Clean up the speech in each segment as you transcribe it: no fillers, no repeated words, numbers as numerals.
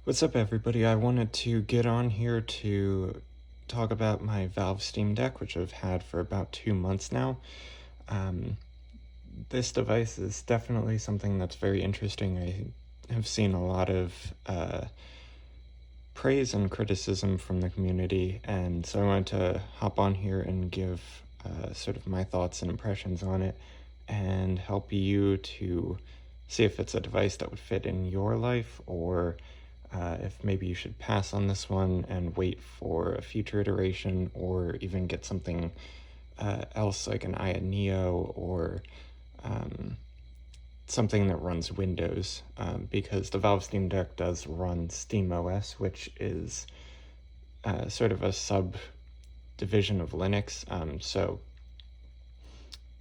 What's up, everybody? I wanted to get on here to talk about my Valve Steam Deck, which I've had for about 2 months now. This device is definitely something that's very interesting. I have seen a lot of praise and criticism from the community, and so I wanted to hop on here and give sort of my thoughts and impressions on it and help you to see if it's a device that would fit in your life, or if maybe you should pass on this one and wait for a future iteration, or even get something else like an Aya Neo, or something that runs Windows, because the Valve Steam Deck does run SteamOS, which is sort of a subdivision of Linux. So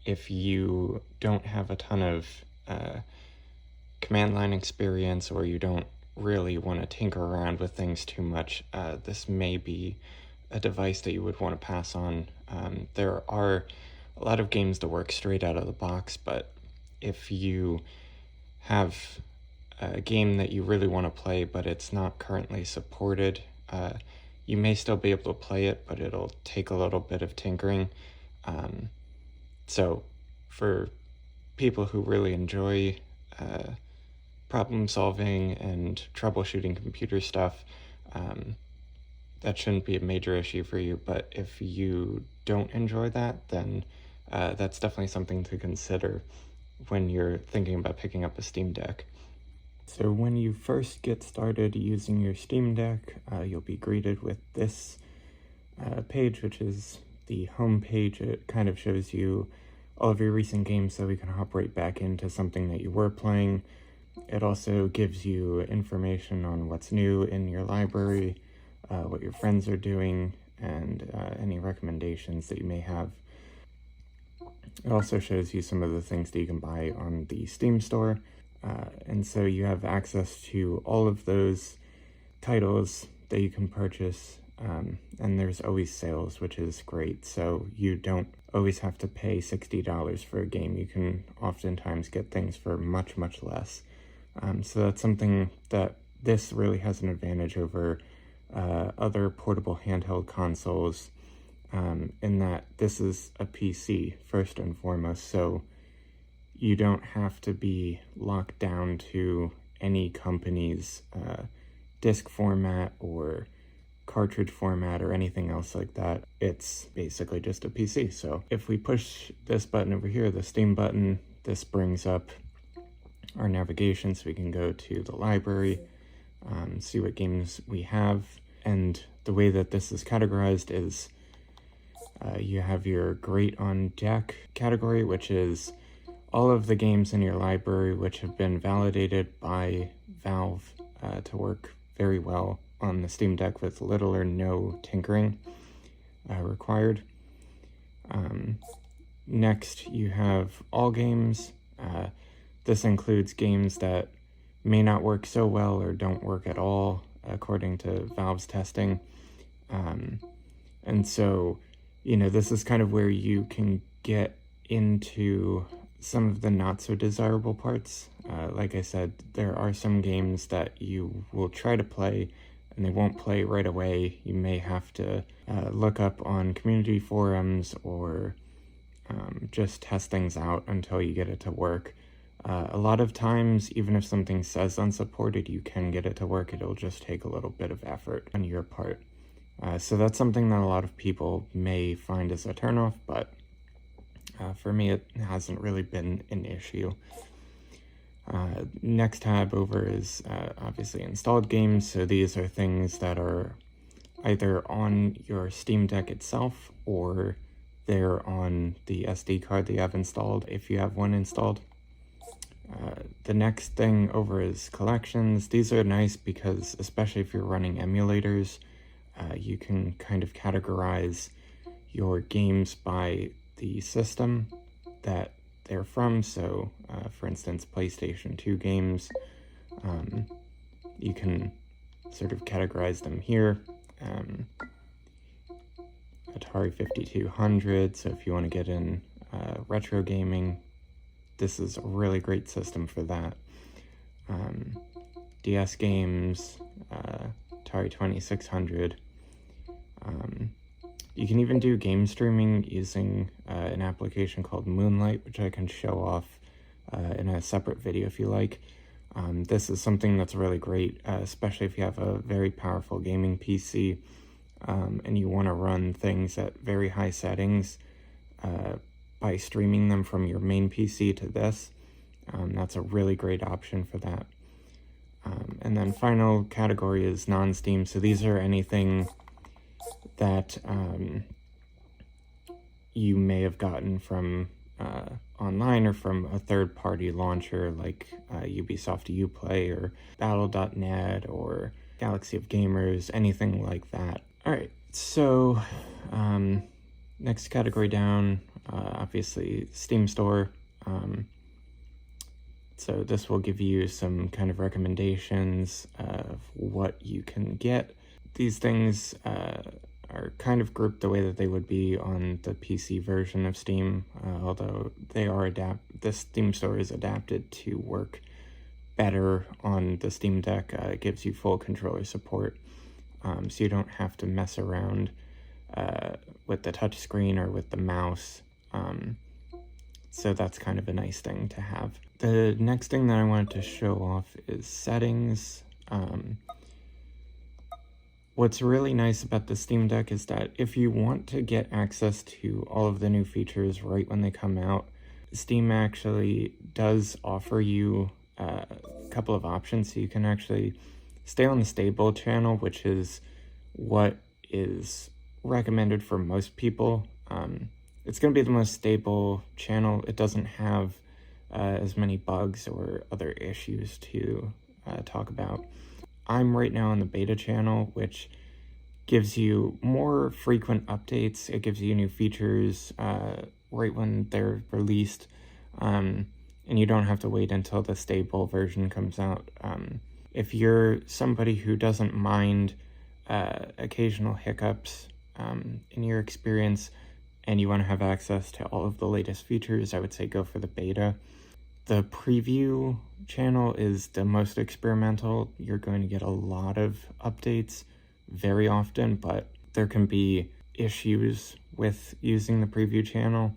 if you don't have a ton of command line experience, or you don't really want to tinker around with things too much, this may be a device that you would want to pass on. There are a lot of games that work straight out of the box, but if you have a game that you really want to play but it's not currently supported, you may still be able to play it, but it'll take a little bit of tinkering. So for people who really enjoy problem solving and troubleshooting computer stuff, that shouldn't be a major issue for you. But if you don't enjoy that, then that's definitely something to consider when you're thinking about picking up a Steam Deck. So when you first get started using your Steam Deck, you'll be greeted with this page, which is the home page. It kind of shows you all of your recent games so we can hop right back into something that you were playing. It also gives you information on what's new in your library, what your friends are doing, and any recommendations that you may have. It also shows you some of the things that you can buy on the Steam store, and so you have access to all of those titles that you can purchase, and there's always sales, which is great, so you don't always have to pay $60 for a game. You can oftentimes get things for much, much less. So that's something that this really has an advantage over other portable handheld consoles, in that this is a PC first and foremost, so you don't have to be locked down to any company's disc format or cartridge format or anything else like that. It's basically just a PC. So if we push this button over here, the Steam button, this brings up our navigation so we can go to the library, see what games we have. And the way that this is categorized is you have your Great on Deck category, which is all of the games in your library which have been validated by Valve to work very well on the Steam Deck with little or no tinkering required. Next, you have all games. This includes games that may not work so well or don't work at all, according to Valve's testing. And so, this is kind of where you can get into some of the not so desirable parts. Like I said, there are some games that you will try to play and they won't play right away. You may have to look up on community forums, or just test things out until you get it to work. A lot of times, even if something says unsupported, you can get it to work. It'll just take a little bit of effort on your part. So that's something that a lot of people may find as a turnoff, but for me, it hasn't really been an issue. Next tab over is obviously installed games. So these are things that are either on your Steam Deck itself, or they're on the SD card that you have installed, if you have one installed. The next thing over is collections. These are nice because, especially if you're running emulators, you can kind of categorize your games by the system that they're from. So, for instance, PlayStation 2 games, you can sort of categorize them here. Atari 5200, so if you want to get in retro gaming, this is a really great system for that. DS games, Atari 2600. You can even do game streaming using an application called Moonlight, which I can show off in a separate video if you like. This is something that's really great, especially if you have a very powerful gaming PC and you want to run things at very high settings by streaming them from your main PC to this. That's a really great option for that. And then final category is non-Steam. So these are anything that you may have gotten from online or from a third-party launcher like Ubisoft Uplay or Battle.net or Galaxy of Gamers, anything like that. All right, so next category down, obviously Steam Store. So this will give you some kind of recommendations of what you can get. These things are kind of grouped the way that they would be on the PC version of Steam, although they are the Steam Store is adapted to work better on the Steam Deck. It gives you full controller support, so you don't have to mess around with the touchscreen or with the mouse. So that's kind of a nice thing to have. The next thing that I wanted to show off is settings. What's really nice about the Steam Deck is that if you want to get access to all of the new features right when they come out, Steam actually does offer you a couple of options. So you can actually stay on the stable channel, which is what is recommended for most people. It's going to be the most stable channel. It doesn't have as many bugs or other issues to talk about. I'm right now on the beta channel, which gives you more frequent updates. It gives you new features right when they're released, and you don't have to wait until the stable version comes out. If you're somebody who doesn't mind occasional hiccups in your experience, and you want to have access to all of the latest features, I would say go for the beta. The preview channel is the most experimental. You're going to get a lot of updates very often, but there can be issues with using the preview channel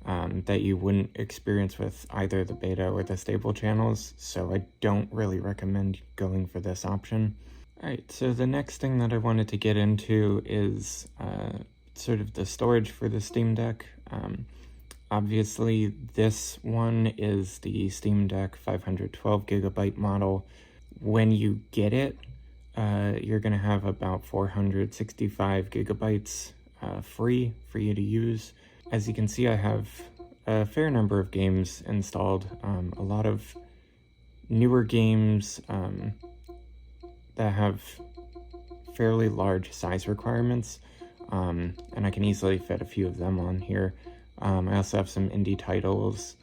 that you wouldn't experience with either the beta or the stable channels, so I don't really recommend going for this option. Alright, so the next thing that I wanted to get into is sort of the storage for the Steam Deck. Obviously, this one is the Steam Deck 512 gigabyte model. When you get it, you're going to have about 465 gigabytes free for you to use. As you can see, I have a fair number of games installed, a lot of newer games that have fairly large size requirements, and I can easily fit a few of them on here. I also have some indie titles,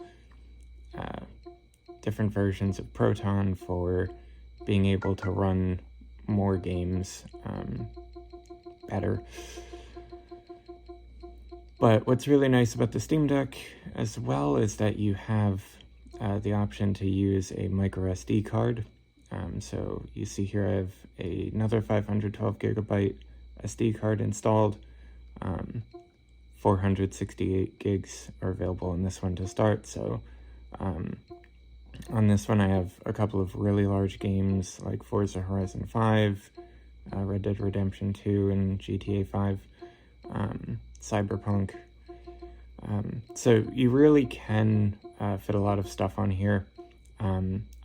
different versions of Proton for being able to run more games better. But what's really nice about the Steam Deck as well is that you have the option to use a micro SD card. So you see here I have another 512 gigabyte SD card installed. 468 gigs are available in this one to start. So on this one I have a couple of really large games like Forza Horizon 5, Red Dead Redemption 2, and GTA 5, Cyberpunk. So you really can fit a lot of stuff on here.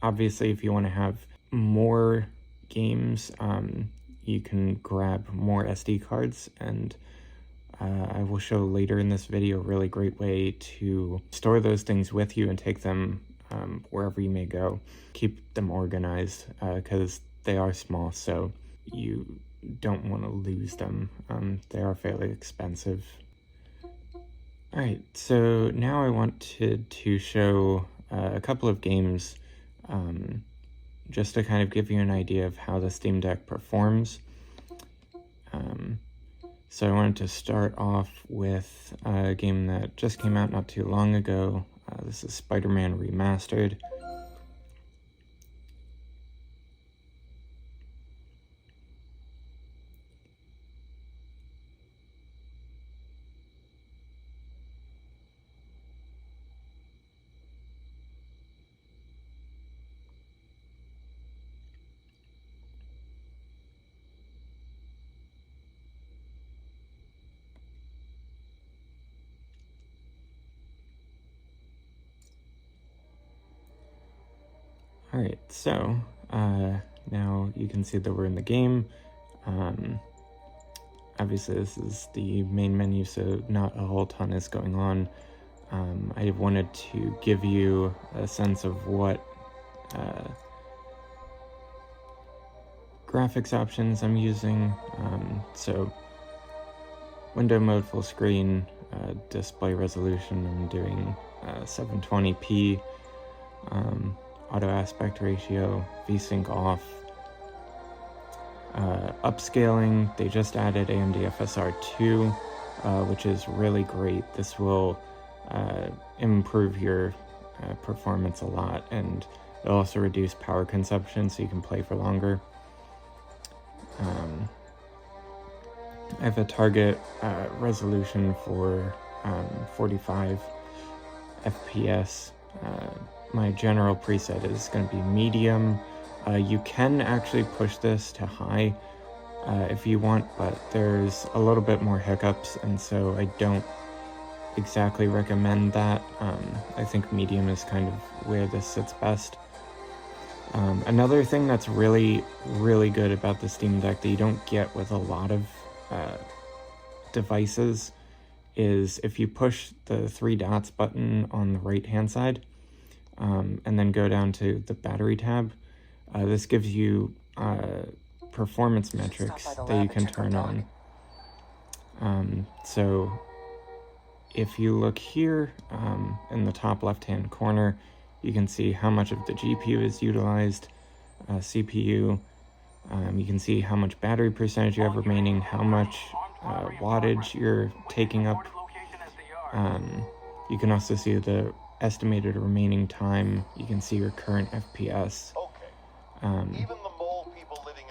Obviously, if you want to have more games, you can grab more SD cards, and I will show later in this video a really great way to store those things with you and take them wherever you may go. Keep them organized because they are small, so you don't want to lose them. They are fairly expensive. Alright, so now I wanted to show a couple of games just to kind of give you an idea of how the Steam Deck performs. So I wanted to start off with a game that just came out not too long ago. This is Spider-Man Remastered. Alright, so now you can see that we're in the game. Obviously this is the main menu, so not a whole ton is going on. I wanted to give you a sense of what graphics options I'm using. So window mode full screen, display resolution, I'm doing 720p, auto aspect ratio, VSync off. Upscaling, they just added AMD FSR2, which is really great. This will improve your performance a lot, and it'll also reduce power consumption so you can play for longer. I have a target resolution for 45 FPS. My general preset is going to be medium. You can actually push this to high if you want, but there's a little bit more hiccups, and so I don't exactly recommend that. I think medium is kind of where this sits best. Another thing that's really, really good about the Steam Deck that you don't get with a lot of devices is if you push the 3 dots button on the right hand side and then go down to the battery tab, this gives you performance metrics that you can turn on. So if you look here in the top left hand corner, you can see how much of the GPU is utilized, CPU. You can see how much battery percentage you have remaining, how much wattage you're taking up. You can also see the estimated remaining time. You can see your current FPS.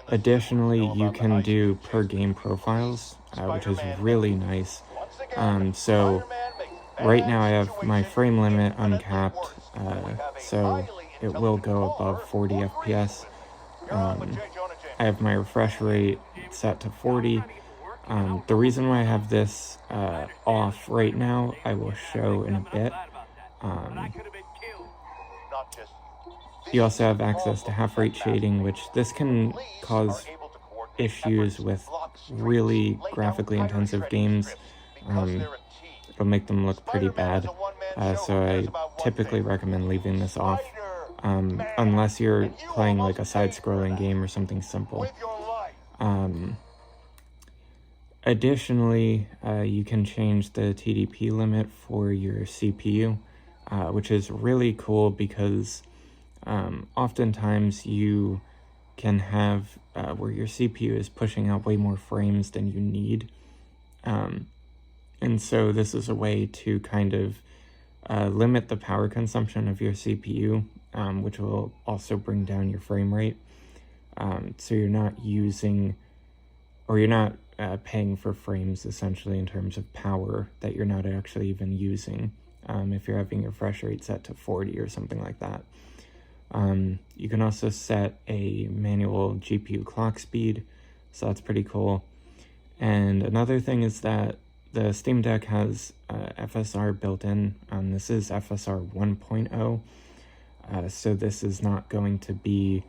Additionally, you can do per game profiles, which is really nice. So right now I have my frame limit uncapped, so it will go above 40 FPS. I have my refresh rate set to 40. The reason why I have this off right now, I will show in a bit. You also have access to half rate shading, which this can cause issues with really graphically intensive games. It'll make them look pretty bad, so I typically recommend leaving this off, unless you're playing like a side-scrolling game or something simple. Additionally, you can change the TDP limit for your CPU, which is really cool because oftentimes you can have where your CPU is pushing out way more frames than you need. And so this is a way to kind of limit the power consumption of your CPU, which will also bring down your frame rate. So you're not using, or you're not paying for frames essentially in terms of power that you're not actually even using if you're having your refresh rate set to 40 or something like that. You can also set a manual GPU clock speed, so that's pretty cool. And another thing is that the Steam Deck has FSR built in. This is FSR 1.0, so this is not going to be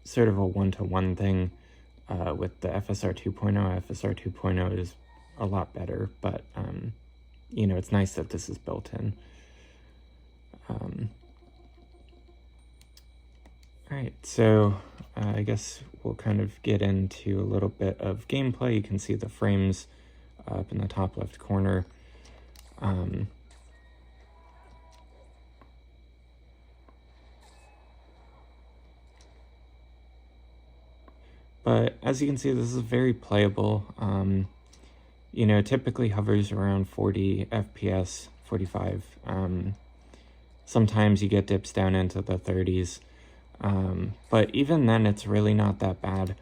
sort of a one-to-one thing with the FSR 2.0. FSR 2.0 is a lot better, but you know, it's nice that this is built in. Alright, so I guess we'll kind of get into a little bit of gameplay. You can see the frames up in the top left corner. But as you can see, this is very playable. You know, it typically hovers around 40 FPS, 45. Sometimes you get dips down into the 30s. But even then, it's really not that bad.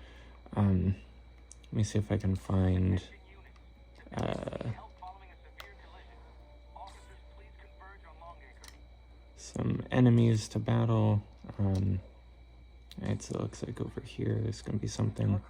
Let me see if I can find some enemies to battle. Alright, so it looks like over here there's going to be something.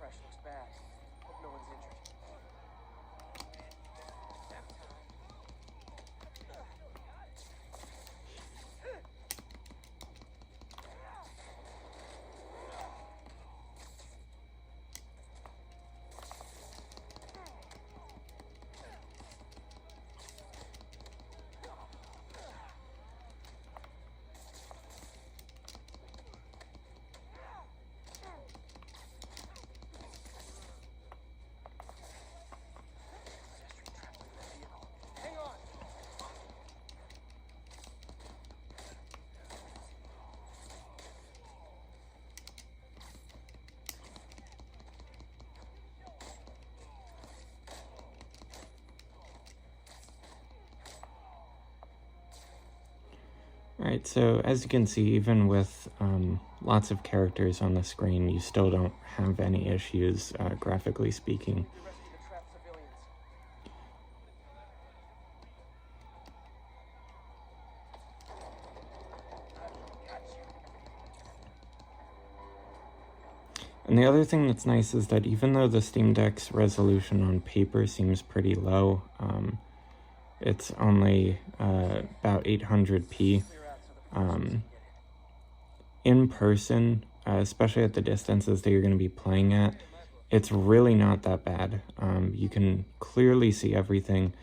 Alright, so as you can see, even with lots of characters on the screen, you still don't have any issues, graphically speaking. And the other thing that's nice is that even though the Steam Deck's resolution on paper seems pretty low, it's only about 800p. In person, especially at the distances that you're going to be playing at, it's really not that bad. You can clearly see everything.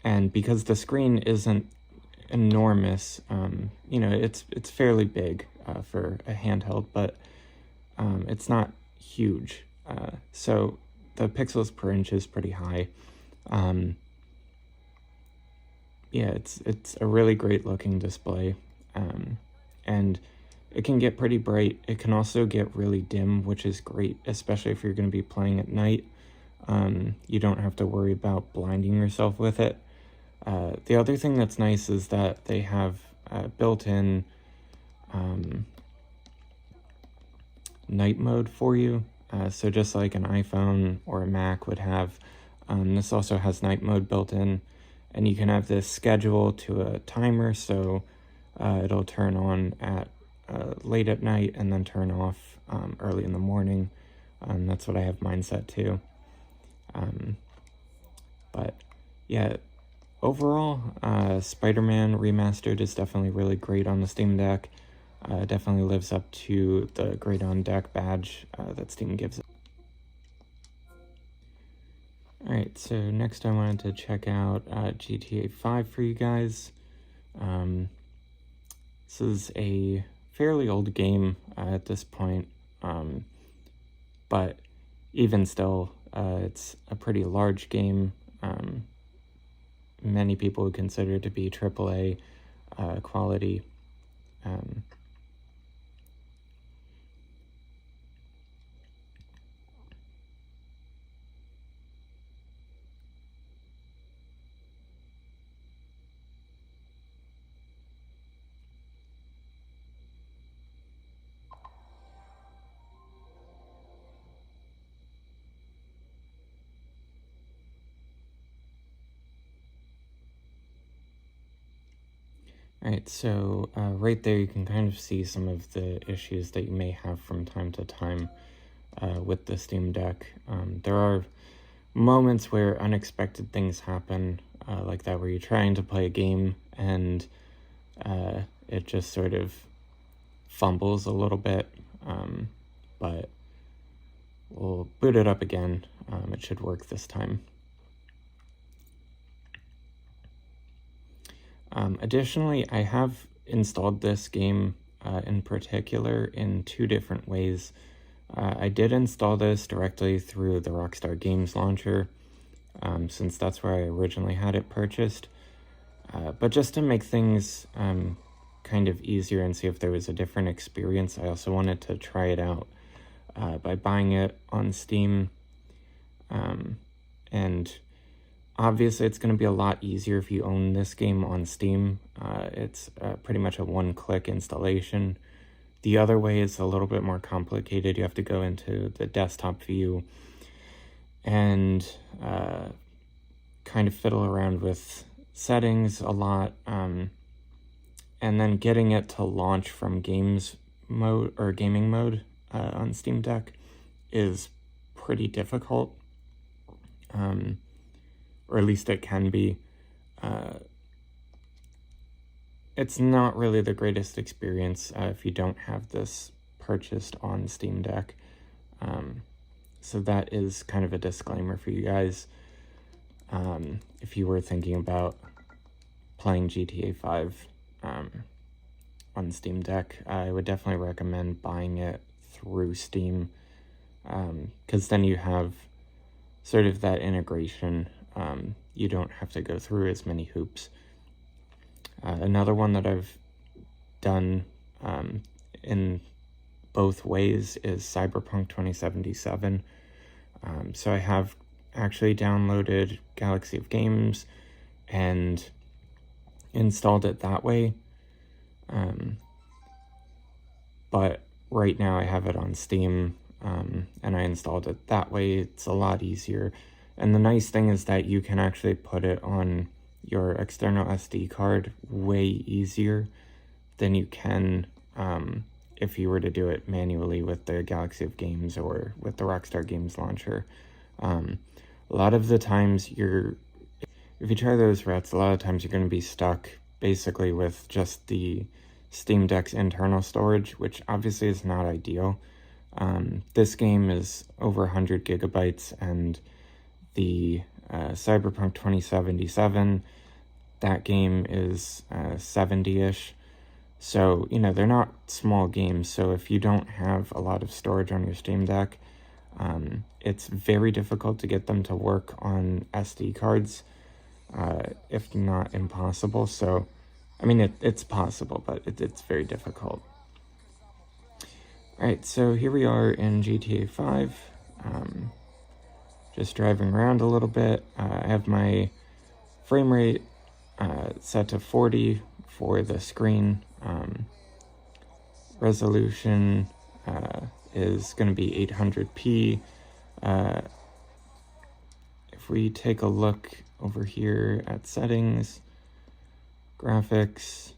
And because the screen isn't enormous, you know, it's fairly big for a handheld, but it's not huge. So the pixels per inch is pretty high. Yeah, it's a really great looking display, and it can get pretty bright. It can also get really dim, which is great, especially if you're going to be playing at night. You don't have to worry about blinding yourself with it. The other thing that's nice is that they have built-in night mode for you. So just like an iPhone or a Mac would have, this also has night mode built in, and you can have this scheduled to a timer, so it'll turn on at late at night and then turn off early in the morning. That's what I have mine set to. But yeah, overall, Spider-Man Remastered is definitely really great on the Steam Deck. Definitely lives up to the Great on Deck badge that Steam gives it. Alright, so next I wanted to check out GTA 5 for you guys. This is a fairly old game at this point, but even still, it's a pretty large game. Many people would consider it to be AAA quality. Alright, so right there you can kind of see some of the issues that you may have from time to time with the Steam Deck. There are moments where unexpected things happen, like that where you're trying to play a game and it just sort of fumbles a little bit, but we'll boot it up again. It should work this time. Additionally, I have installed this game in particular in two different ways. I did install this directly through the Rockstar Games launcher, since that's where I originally had it purchased. But just to make things kind of easier and see if there was a different experience, I also wanted to try it out by buying it on Steam. And obviously, it's going to be a lot easier if you own this game on Steam. It's pretty much a one-click installation. The other way is a little bit more complicated. You have to go into the desktop view and kind of fiddle around with settings a lot. And then getting it to launch from games mode or gaming mode on Steam Deck is pretty difficult. Or at least it can be. It's not really the greatest experience if you don't have this purchased on Steam Deck. So that is kind of a disclaimer for you guys. If you were thinking about playing GTA 5 on Steam Deck, I would definitely recommend buying it through Steam, because then you have sort of that integration. You don't have to go through as many hoops. Another one that I've done in both ways is Cyberpunk 2077. So I have actually downloaded Galaxy of Games and installed it that way. But right now I have it on Steam, and I installed it that way. It's a lot easier. And the nice thing is that you can actually put it on your external SD card way easier than you can if you were to do it manually with the Galaxy of Games or with the Rockstar Games launcher. A lot of the times if you try those routes, a lot of times you're going to be stuck basically with just the Steam Deck's internal storage, which obviously is not ideal. This game is over 100 gigabytes, and the Cyberpunk 2077, that game is 70-ish. So, they're not small games, so if you don't have a lot of storage on your Steam Deck, it's very difficult to get them to work on SD cards, if not impossible. So, I mean, it's possible, but it's very difficult. Alright, so here we are in GTA 5, just driving around a little bit. I have my frame rate set to 40 for the screen. Resolution is going to be 800p. If we take a look over here at settings, graphics,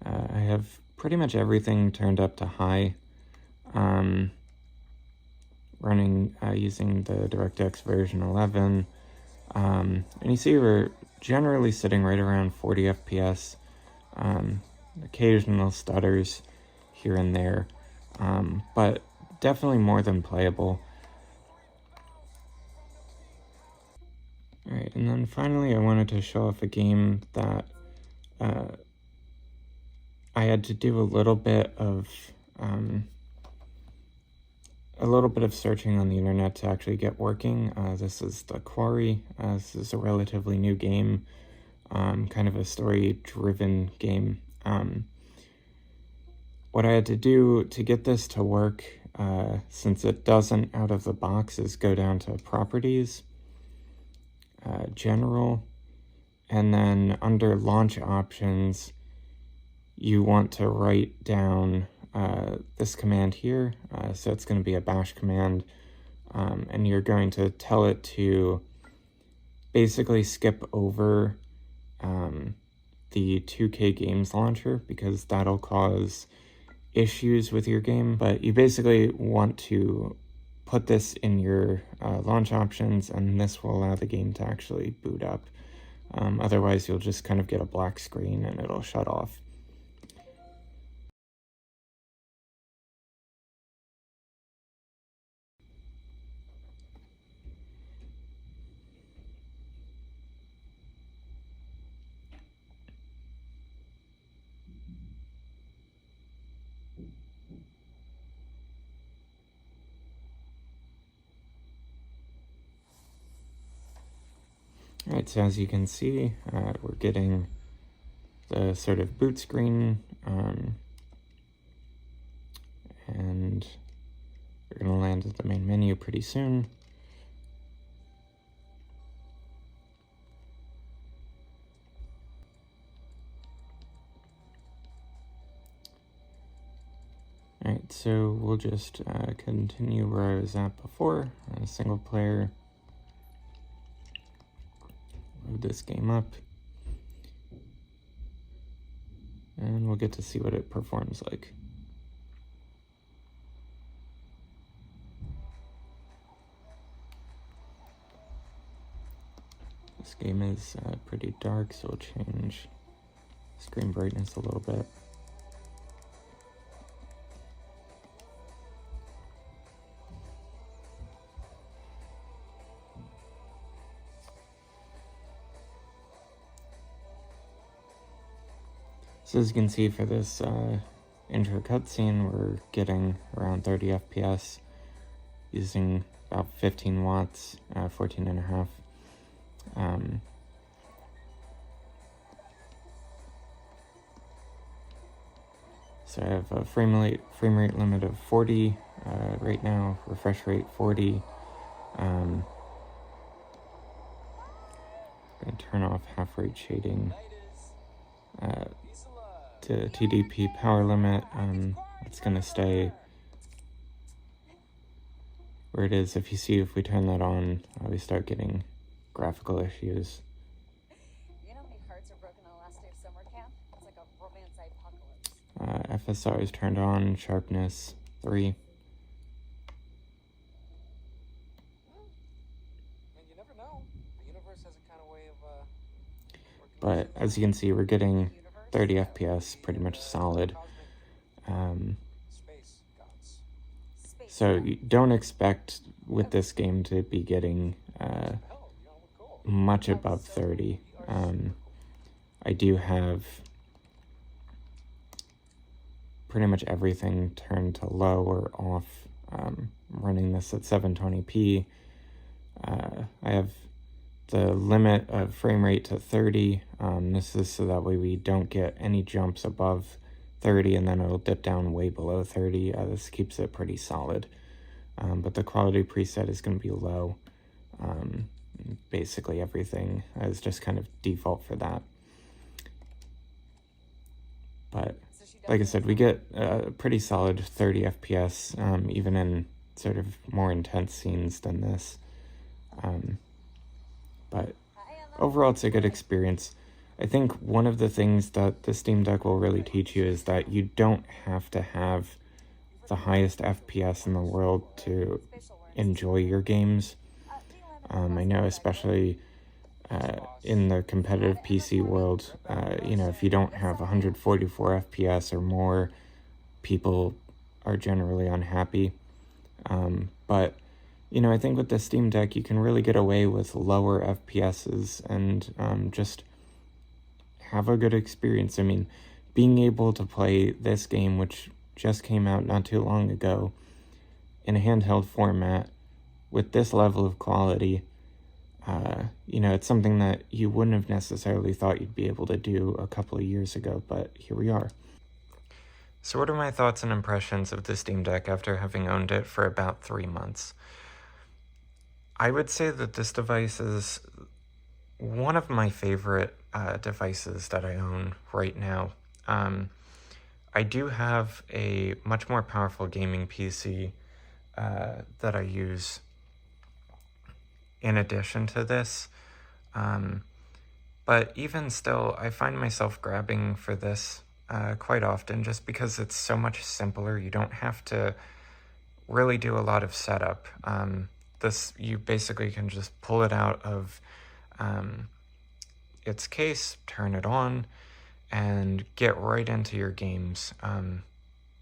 I have pretty much everything turned up to high, running using the DirectX version 11, and you see we're generally sitting right around 40 FPS, occasional stutters here and there, but definitely more than playable. Alright, and then finally I wanted to show off a game that I had to do a little bit of searching on the internet to actually get working. This is the Quarry. This is a relatively new game, kind of a story-driven game. What I had to do to get this to work, since it doesn't out of the box, is go down to Properties, General, and then under Launch Options, you want to write down this command here. So it's going to be a bash command, and you're going to tell it to basically skip over the 2K Games launcher, because that'll cause issues with your game. But you basically want to put this in your launch options, and this will allow the game to actually boot up. Otherwise, you'll just kind of get a black screen and it'll shut off. Alright, so as you can see, we're getting the sort of boot screen, and we're going to land at the main menu pretty soon. Alright, so we'll just continue where I was at before, single player. Load this game up, and we'll get to see what it performs like. This game is pretty dark, so we'll change screen brightness a little bit. So as you can see, for this intro cutscene, we're getting around 30 FPS using about 15 watts, 14 and a half. So I have a frame rate limit of 40 right now, refresh rate 40. I'm going to turn off half rate shading. To TDP power limit, it's going to stay where it is. If we turn that on, we start getting graphical issues. You know how many hearts are broken on the last day of summer camp? It's like a romance apocalypse. FSR is turned on, sharpness 3. And you never know. The universe has a kind of way of but as you can see, we're getting 30 FPS, pretty much solid. So you don't expect with this game to be getting much above 30. I do have pretty much everything turned to low or off. Running this at 720p. I have the limit of frame rate to 30. This is so that way we don't get any jumps above 30 and then it'll dip down way below 30. This keeps it pretty solid. But the quality preset is going to be low. Basically everything is just kind of default for that. But like I said, we get a pretty solid 30 FPS, even in sort of more intense scenes than this. But overall, it's a good experience. I think one of the things that the Steam Deck will really teach you is that you don't have to have the highest FPS in the world to enjoy your games. I know especially in the competitive PC world, if you don't have 144 FPS or more, people are generally unhappy. But I think with the Steam Deck, you can really get away with lower FPSs and just have a good experience. I mean, being able to play this game, which just came out not too long ago, in a handheld format with this level of quality, it's something that you wouldn't have necessarily thought you'd be able to do a couple of years ago, but here we are. So what are my thoughts and impressions of the Steam Deck after having owned it for about 3 months? I would say that this device is one of my favorite devices that I own right now. I do have a much more powerful gaming PC that I use in addition to this. But even still, I find myself grabbing for this quite often just because it's so much simpler. You don't have to really do a lot of setup. You basically can just pull it out of its case, turn it on, and get right into your games.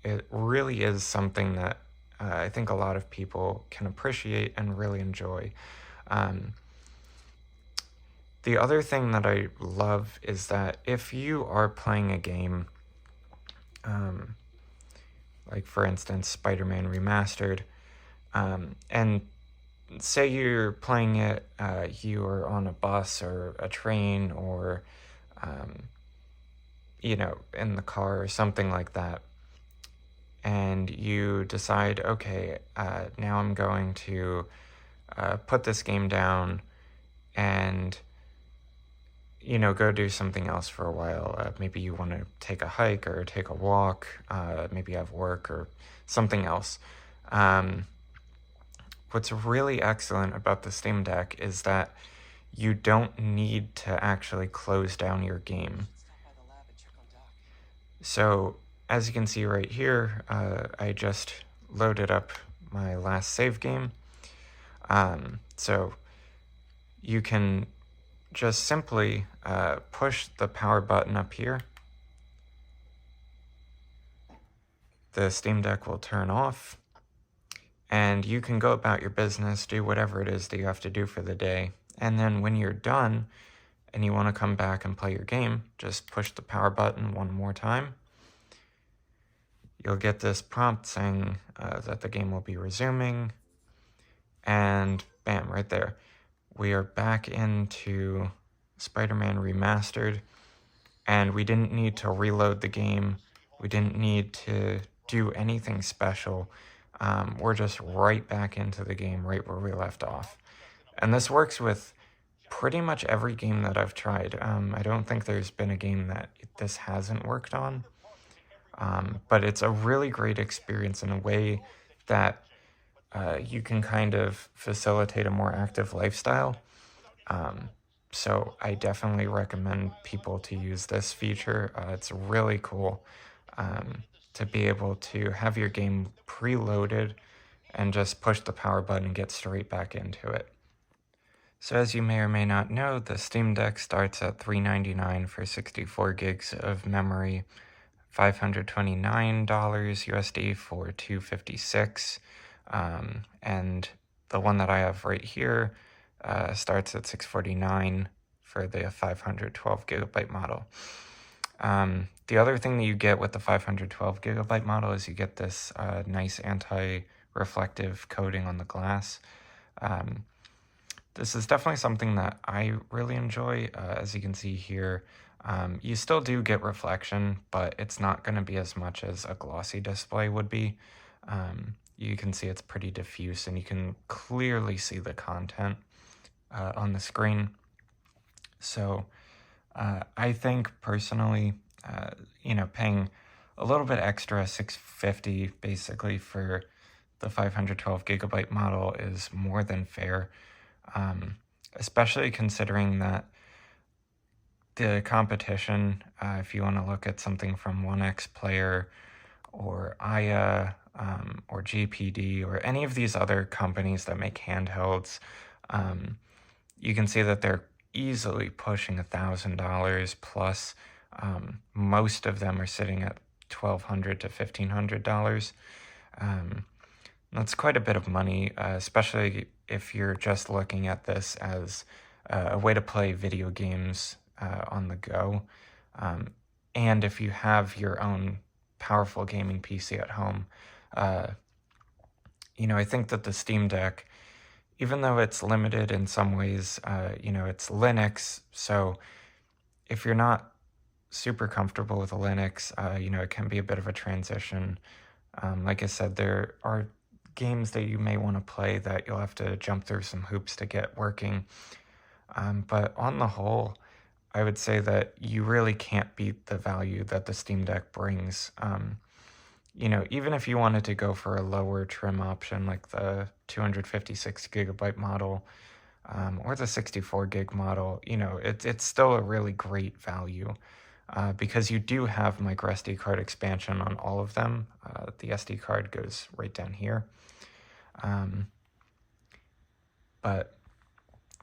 It really is something that I think a lot of people can appreciate and really enjoy. The other thing that I love is that if you are playing a game, like for instance, Spider-Man Remastered, and say you're playing it, you are on a bus or a train or, in the car or something like that, and you decide, okay, now I'm going to put this game down and, go do something else for a while. Maybe you want to take a hike or take a walk, maybe you have work or something else. What's really excellent about the Steam Deck is that you don't need to actually close down your game. So, as you can see right here, I just loaded up my last save game. So, you can just simply push the power button up here. The Steam Deck will turn off. And you can go about your business, do whatever it is that you have to do for the day. And then when you're done and you want to come back and play your game, just push the power button one more time. You'll get this prompt saying that the game will be resuming. And bam, right there. We are back into Spider-Man Remastered. And we didn't need to reload the game We didn't need to do anything special. We're just right back into the game right where we left off. And this works with pretty much every game that I've tried. I don't think there's been a game that this hasn't worked on. But it's a really great experience in a way that you can kind of facilitate a more active lifestyle. So I definitely recommend people to use this feature. It's really cool to be able to have your game preloaded and just push the power button and get straight back into it. So as you may or may not know, the Steam Deck starts at $399 for 64 gigs of memory, $529 USD for 256, and the one that I have right here starts at $649 for the 512 gigabyte model. The other thing that you get with the 512 gigabyte model is you get this nice anti-reflective coating on the glass. This is definitely something that I really enjoy. As you can see here, you still do get reflection, but it's not going to be as much as a glossy display would be. You can see it's pretty diffuse, and you can clearly see the content on the screen. So I think personally, paying a little bit extra, $650 basically for the 512 gigabyte model is more than fair. Especially considering that the competition, if you want to look at something from 1X Player or Aya or GPD or any of these other companies that make handhelds, you can see that they're easily pushing $1,000 plus. Most of them are sitting at $1,200 to $1,500. That's quite a bit of money, especially if you're just looking at this as a way to play video games on the go. And if you have your own powerful gaming PC at home, I think that the Steam Deck, even though it's limited in some ways, it's Linux. So if you're not super comfortable with Linux, it can be a bit of a transition. Like I said, there are games that you may want to play that you'll have to jump through some hoops to get working. But on the whole, I would say that you really can't beat the value that the Steam Deck brings. Even if you wanted to go for a lower trim option like the 256 gigabyte model or the 64 gig model, it's still a really great value. Because you do have micro SD card expansion on all of them. The SD card goes right down here. But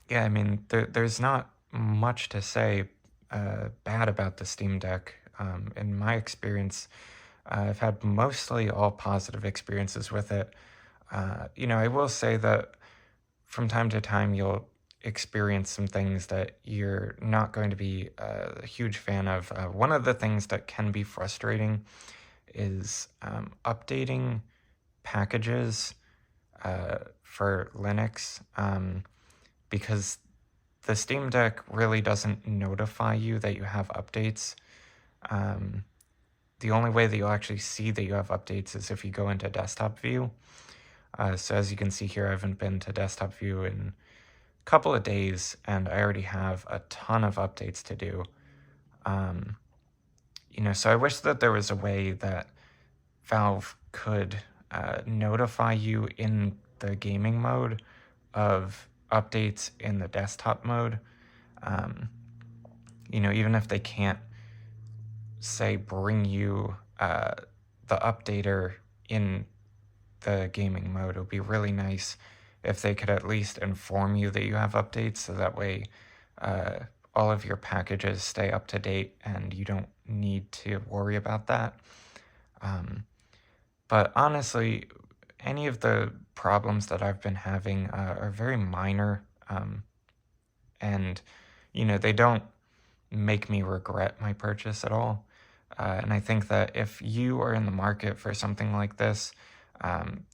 yeah, I mean, there's not much to say bad about the Steam Deck. In my experience, I've had mostly all positive experiences with it. I will say that from time to time you'll experience some things that you're not going to be a huge fan of. One of the things that can be frustrating is updating packages for Linux, because the Steam Deck really doesn't notify you that you have updates. The only way that you'll actually see that you have updates is if you go into desktop view. So as you can see here, I haven't been to desktop view in a couple of days, and I already have a ton of updates to do. So I wish that there was a way that Valve could notify you in the gaming mode of updates in the desktop mode. Even if they can't, say, bring you the updater in the gaming mode, it would be really nice if they could at least inform you that you have updates, so that way all of your packages stay up to date and you don't need to worry about that. But honestly, any of the problems that I've been having are very minor, and they don't make me regret my purchase at all. And I think that if you are in the market for something like this,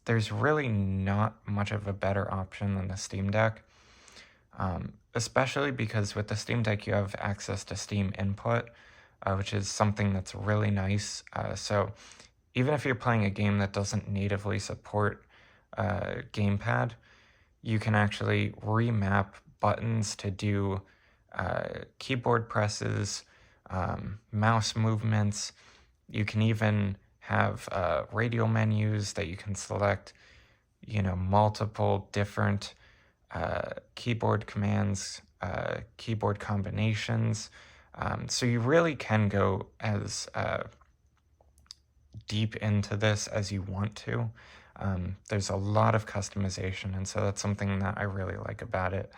there's really not much of a better option than the Steam Deck, especially because with the Steam Deck you have access to Steam Input, which is something that's really nice. So even if you're playing a game that doesn't natively support gamepad, you can actually remap buttons to do keyboard presses, mouse movements. You can even have radial menus that you can select, multiple different keyboard commands, keyboard combinations. So you really can go as deep into this as you want to. There's a lot of customization, and so that's something that I really like about it.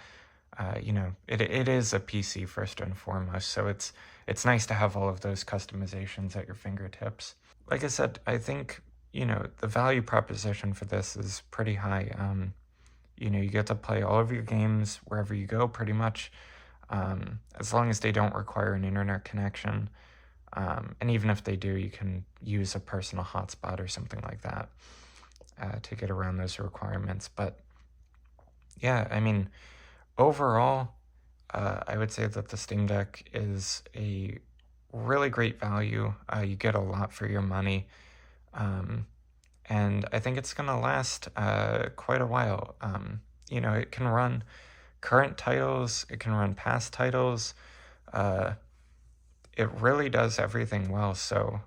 It is a PC first and foremost, so it's nice to have all of those customizations at your fingertips. Like I said, I think, the value proposition for this is pretty high. You get to play all of your games wherever you go, pretty much, as long as they don't require an internet connection. And even if they do, you can use a personal hotspot or something like that to get around those requirements. But yeah, I mean, overall, I would say that the Steam Deck is a really great value. You get a lot for your money. And I think it's going to last quite a while. It can run current titles, it can run past titles. It really does everything well, so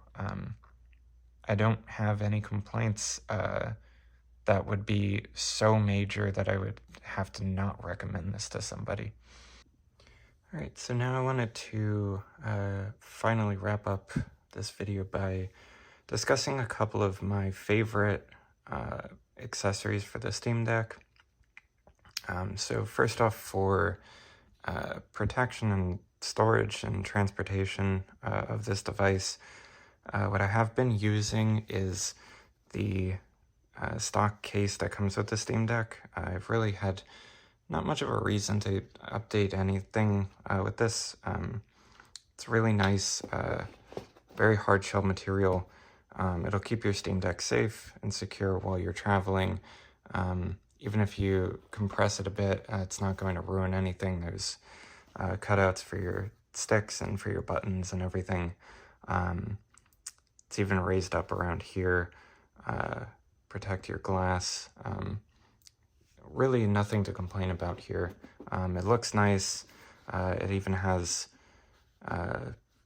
I don't have any complaints that would be so major that I would have to not recommend this to somebody. All right, so now I wanted to finally wrap up this video by discussing a couple of my favorite accessories for the Steam Deck. So first off, for protection and storage and transportation of this device, what I have been using is the stock case that comes with the Steam Deck. I've really had not much of a reason to update anything with this. It's really nice, very hard shell material. It'll keep your Steam Deck safe and secure while you're traveling. Even if you compress it a bit, it's not going to ruin anything. There's cutouts for your sticks and for your buttons and everything. It's even raised up around here, protect your glass. Really nothing to complain about here. It looks nice. It even has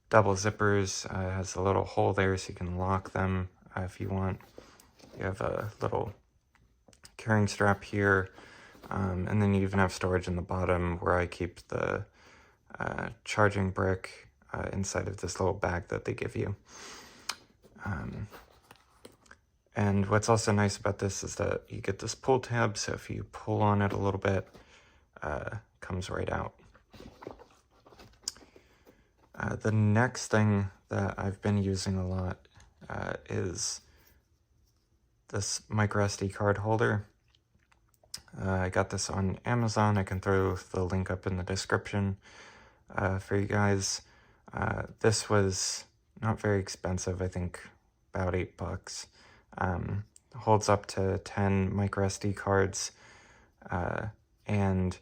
double zippers. It has a little hole there so you can lock them if you want. You have a little carrying strap here, and then you even have storage in the bottom where I keep the charging brick inside of this little bag that they give you. And what's also nice about this is that you get this pull tab, so if you pull on it a little bit, it comes right out. The next thing that I've been using a lot is this micro SD card holder. I got this on Amazon. I can throw the link up in the description for you guys. This was not very expensive, I think about $8. Holds up to 10 micro SD cards, and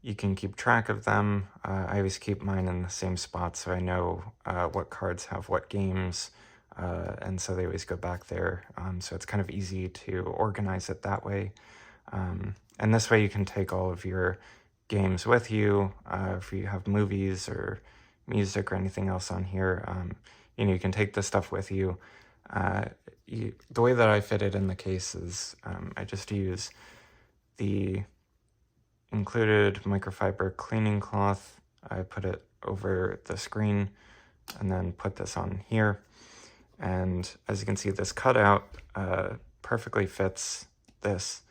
you can keep track of them. I always keep mine in the same spot so I know what cards have what games, and so they always go back there. So it's kind of easy to organize it that way. And this way you can take all of your games with you. If you have movies or music or anything else on here, you can take this stuff with you. The way that I fit it in the case is I just use the included microfiber cleaning cloth. I put it over the screen and then put this on here. And as you can see, this cutout perfectly fits this.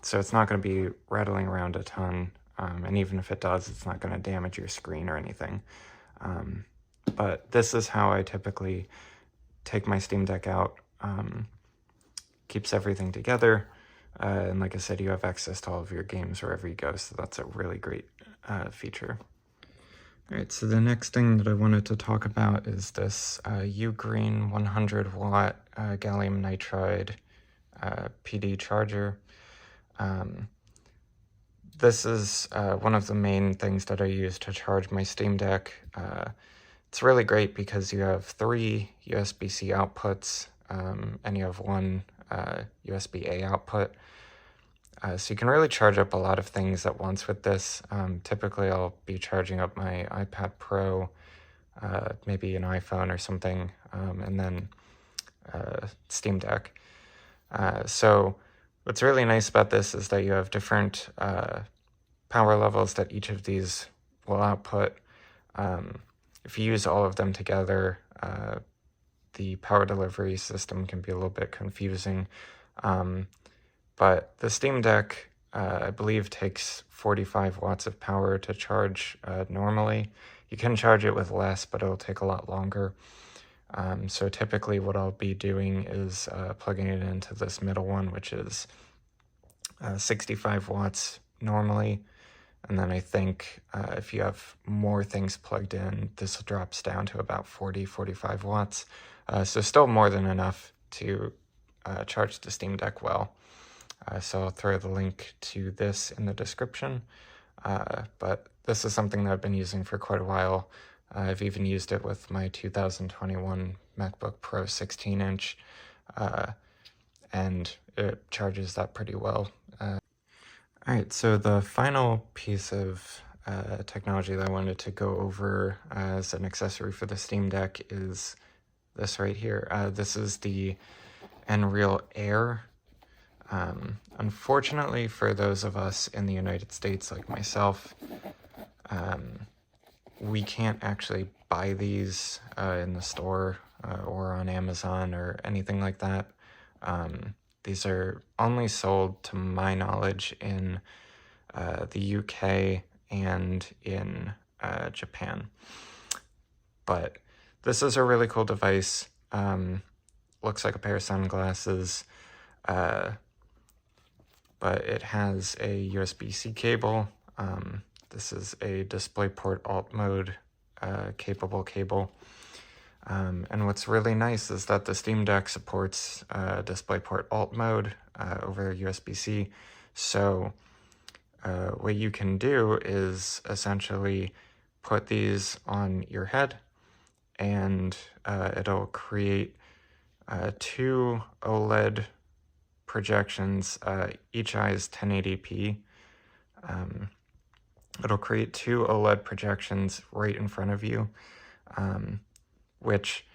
So it's not going to be rattling around a ton. And even if it does, it's not going to damage your screen or anything. But this is how I typically take my Steam Deck out. Keeps everything together. And like I said, you have access to all of your games wherever you go, so that's a really great feature. All right, so the next thing that I wanted to talk about is this UGREEN 100 watt gallium nitride PD charger. this is one of the main things that I use to charge my Steam Deck. It's really great because you have 3 USB-C outputs, and you have 1 USB-A output. So you can really charge up a lot of things at once with this. Typically, I'll be charging up my iPad Pro, maybe an iPhone or something, and then Steam Deck. So what's really nice about this is that you have different power levels that each of these will output. If you use all of them together, the power delivery system can be a little bit confusing. But the Steam Deck, I believe, takes 45 watts of power to charge normally. You can charge it with less, but it'll take a lot longer. So typically what I'll be doing is plugging it into this middle one, which is 65 watts normally. And then I think if you have more things plugged in, this drops down to about 45 watts. So still more than enough to charge the Steam Deck well. So I'll throw the link to this in the description. But this is something that I've been using for quite a while. I've even used it with my 2021 MacBook Pro 16-inch, and it charges that pretty well. All right, so the final piece of technology that I wanted to go over as an accessory for the Steam Deck is this right here. This is the nreal Air. Unfortunately for those of us in the United States like myself, we can't actually buy these in the store or on Amazon or anything like that. These are only sold, to my knowledge, in the UK and in Japan. But this is a really cool device. Looks like a pair of sunglasses, but it has a USB-C cable. This is a DisplayPort alt mode capable cable. And what's really nice is that the Steam Deck supports DisplayPort alt mode over USB-C. So what you can do is essentially put these on your head, and it'll create 2 OLED projections. Each eye is 1080p. It'll create 2 OLED projections right in front of you, which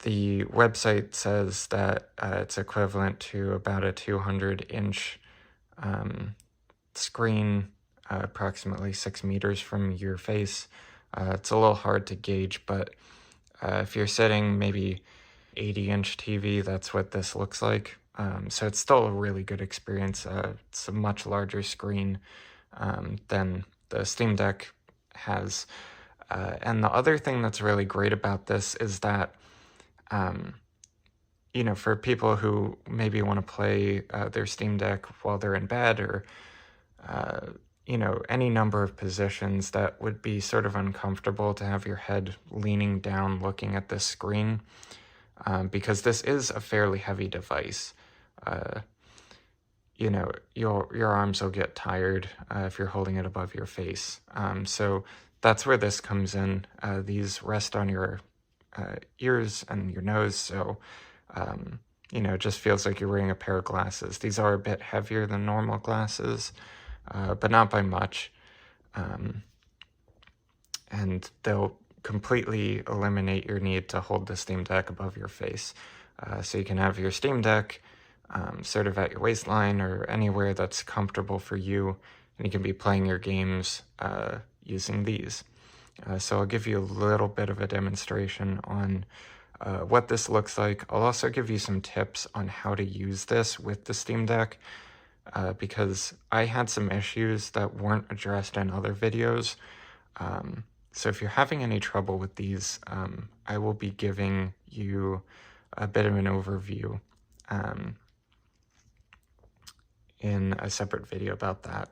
the website says that it's equivalent to about a 200-inch screen, approximately 6 meters from your face. It's a little hard to gauge, but if you're sitting maybe 80-inch TV, that's what this looks like. So it's still a really good experience. It's a much larger screen than the Steam Deck has. And the other thing that's really great about this is that, for people who maybe want to play their Steam Deck while they're in bed, or, any number of positions that would be sort of uncomfortable to have your head leaning down looking at this screen, because this is a fairly heavy device. Your arms will get tired if you're holding it above your face. So that's where this comes in. These rest on your ears and your nose, so it just feels like you're wearing a pair of glasses. These are a bit heavier than normal glasses, but not by much. And they'll completely eliminate your need to hold the Steam Deck above your face. So you can have your Steam Deck sort of at your waistline or anywhere that's comfortable for you, and you can be playing your games using these. So I'll give you a little bit of a demonstration on what this looks like. I'll also give you some tips on how to use this with the Steam Deck, because I had some issues that weren't addressed in other videos. So if you're having any trouble with these, I will be giving you a bit of an overview in a separate video about that.